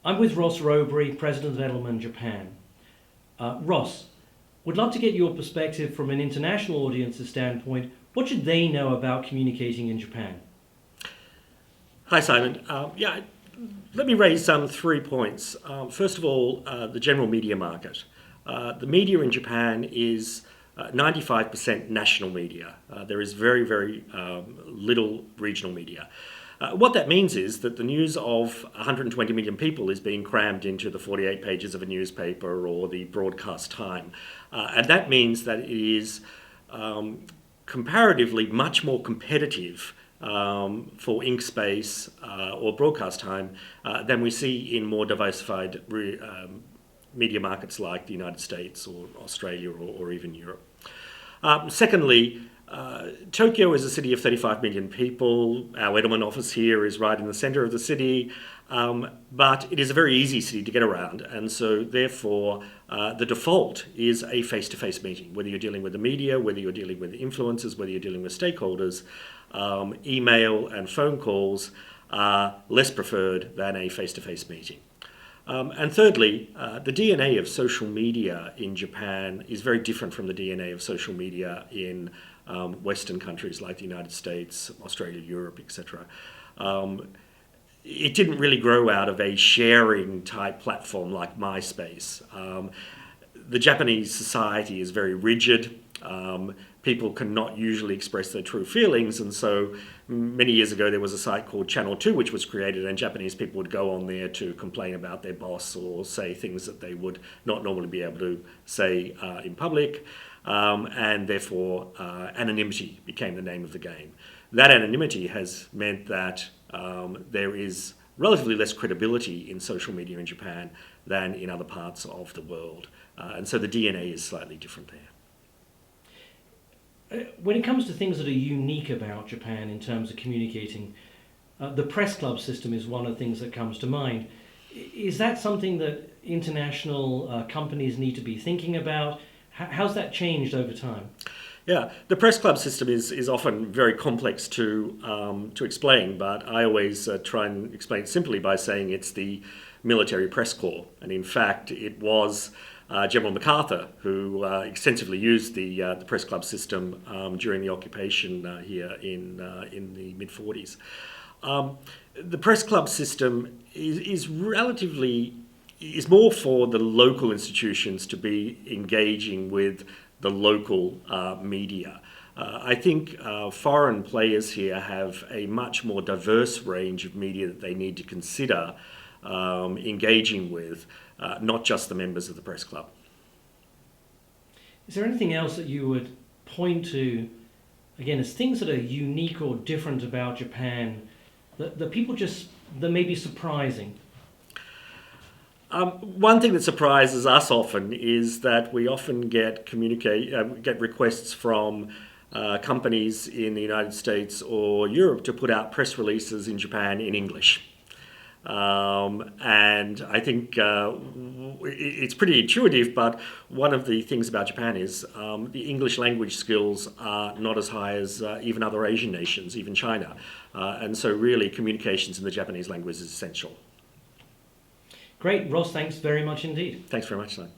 I'm with Ross Rowbury, President of Edelman, Japan. Ross, would love to get your perspective from an international audience's standpoint. What should they know about communicating in Japan? Hi, Simon. Let me raise 3 points. First of all, the general media market. The media in Japan is 95% national media. There is very, very little regional media. What that means is that the news of 120 million people is being crammed into the 48 pages of a newspaper or the broadcast time. And that means that it is comparatively much more competitive for ink space or broadcast time than we see in more diversified media markets like the United States or Australia or even Europe. Secondly, Tokyo is a city of 35 million people. Our Edelman office here is right in the center of the city, but it is a very easy city to get around, and so therefore the default is a face-to-face meeting. Whether you're dealing with the media, whether you're dealing with influencers, whether you're dealing with stakeholders, email and phone calls are less preferred than a face-to-face meeting. And thirdly, the DNA of social media in Japan is very different from the DNA of social media in Western countries like the United States, Australia, Europe, etc. It didn't really grow out of a sharing type platform like MySpace. The Japanese society is very rigid. People cannot usually express their true feelings, and so many years ago there was a site called Channel 2 which was created, and Japanese people would go on there to complain about their boss or say things that they would not normally be able to say in public, and therefore anonymity became the name of the game. That anonymity has meant that there is relatively less credibility in social media in Japan than in other parts of the world, and so the DNA is slightly different there. When it comes to things that are unique about Japan in terms of communicating, the press club system is one of the things that comes to mind. Is that something that international companies need to be thinking about? How's that changed over time? Yeah, the press club system is often very complex to explain, but I always try and explain it simply by saying it's the military press corps, and in fact it was General MacArthur who extensively used the press club system during the occupation here in the mid-40s. The press club system is more for the local institutions to be engaging with the local media. I think foreign players here have a much more diverse range of media that they need to consider engaging with, not just the members of the press club. Is there anything else that you would point to, again, as things that are unique or different about Japan that people that may be surprising? One thing that surprises us often is that we often get requests from companies in the United States or Europe to put out press releases in Japan in English. And I think it's pretty intuitive, but one of the things about Japan is the English language skills are not as high as even other Asian nations, even China. And so really communications in the Japanese language is essential. Great. Ross, thanks very much indeed. Thanks very much, Simon.